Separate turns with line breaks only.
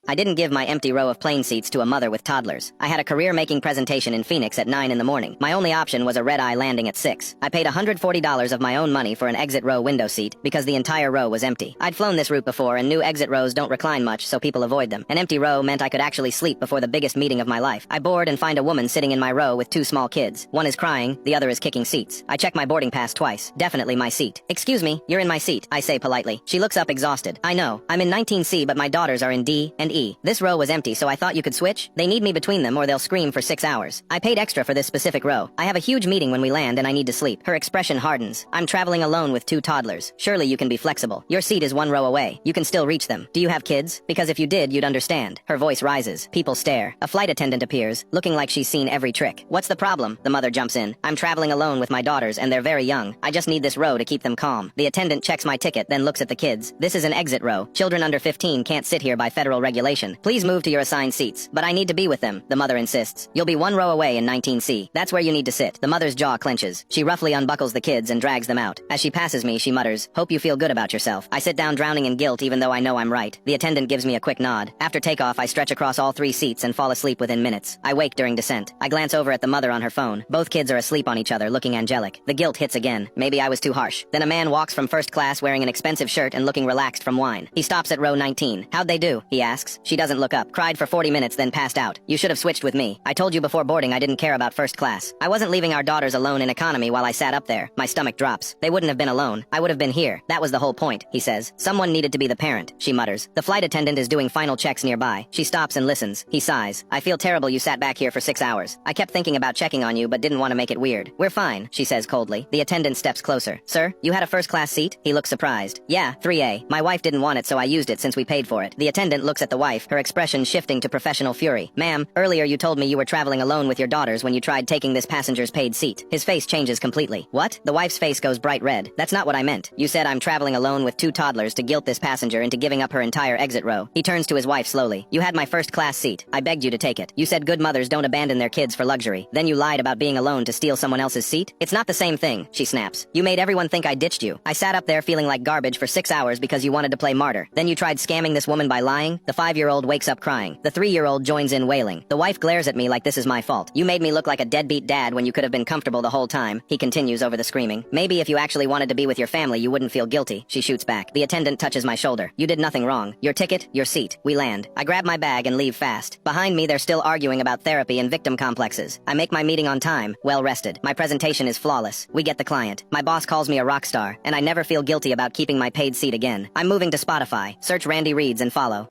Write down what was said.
I didn't give my empty row of plane seats to a mother with toddlers. I had a career-making presentation in Phoenix at 9 in the morning. My only option was a red-eye landing at 6. I paid $140 of my own money for an exit row window seat because the entire row was empty. I'd flown this route before and knew exit rows don't recline much, so people avoid them. An empty row meant I could actually sleep before the biggest meeting of my life. I board and find a woman sitting in my row with two small kids. One is crying, the other is kicking seats. I check my boarding pass twice. Definitely my seat. "Excuse me, you're in my seat," I say politely. She looks up exhausted. "I know. I'm in 19C, but my daughters are in D and E. This row was empty, so I thought you could switch. They need me between them or they'll scream for 6 hours. I paid extra for this specific row. I have a huge meeting when we land and I need to sleep." Her expression hardens. "I'm traveling alone with two toddlers. Surely you can be flexible. Your seat is one row away. You can still reach them. Do you have kids? Because if you did, you'd understand." Her voice rises. People stare. A flight attendant appears, looking like she's seen every trick. "What's the problem?" The mother jumps in. "I'm traveling alone with my daughters and they're very young. I just need this row to keep them calm." The attendant checks my ticket, then looks at the kids. "This is an exit row. Children under 15 can't sit here by federal regulation. Please move to your assigned seats." "But I need to be with them," the mother insists. "You'll be one row away in 19C. That's where you need to sit." The mother's jaw clenches. She roughly unbuckles the kids and drags them out. As she passes me, she mutters, "Hope you feel good about yourself." I sit down drowning in guilt even though I know I'm right. The attendant gives me a quick nod. After takeoff, I stretch across all 3 seats and fall asleep within minutes. I wake during descent. I glance over at the mother on her phone. Both kids are asleep on each other, looking angelic. The guilt hits again. Maybe I was too harsh. Then a man walks from first class wearing an expensive shirt and looking relaxed from wine. He stops at row 19. "How'd they do?" he asks. She doesn't look up. "Cried for 40 minutes, then passed out. You should have switched with me. I told you before boarding I didn't care about first class. I wasn't leaving our daughters alone in economy while I sat up there." My stomach drops. "They wouldn't have been alone. I would have been here. That was the whole point," he says. "Someone needed to be the parent," she mutters. The flight attendant is doing final checks nearby. She stops and listens. He sighs. "I feel terrible you sat back here for 6 hours. I kept thinking about checking on you but didn't want to make it weird." "We're fine," she says coldly. The attendant steps closer. "Sir, you had a first class seat?" He looks surprised. "Yeah, 3A. My wife didn't want it, so I used it since we paid for it." The attendant looks at the wife, her expression shifting to professional fury. "Ma'am, earlier you told me you were traveling alone with your daughters when you tried taking this passenger's paid seat." His face changes completely. "What?" The wife's face goes bright red. "That's not what I meant. You said I'm traveling alone with 2 toddlers to guilt this passenger into giving up her entire exit row." He turns to his wife slowly. "You had my first class seat. I begged you to take it. You said good mothers don't abandon their kids for luxury. Then you lied about being alone to steal someone else's seat? It's not the same thing," she snaps. "You made everyone think I ditched you. I sat up there feeling like garbage for 6 hours because you wanted to play martyr. Then you tried scamming this woman by lying." The 5-year-old wakes up crying. The 3-year-old joins in wailing. The wife glares at me like this is my fault. "You made me look like a deadbeat dad when you could have been comfortable the whole time," he continues over the screaming. "Maybe if you actually wanted to be with your family you wouldn't feel guilty," she shoots back. The attendant touches my shoulder. "You did nothing wrong. Your ticket, your seat." We land. I grab my bag and leave fast. Behind me they're still arguing about therapy and victim complexes. I make my meeting on time, well rested. My presentation is flawless. We get the client. My boss calls me a rock star, and I never feel guilty about keeping my paid seat again. I'm moving to Spotify. Search Randy Reeds and follow.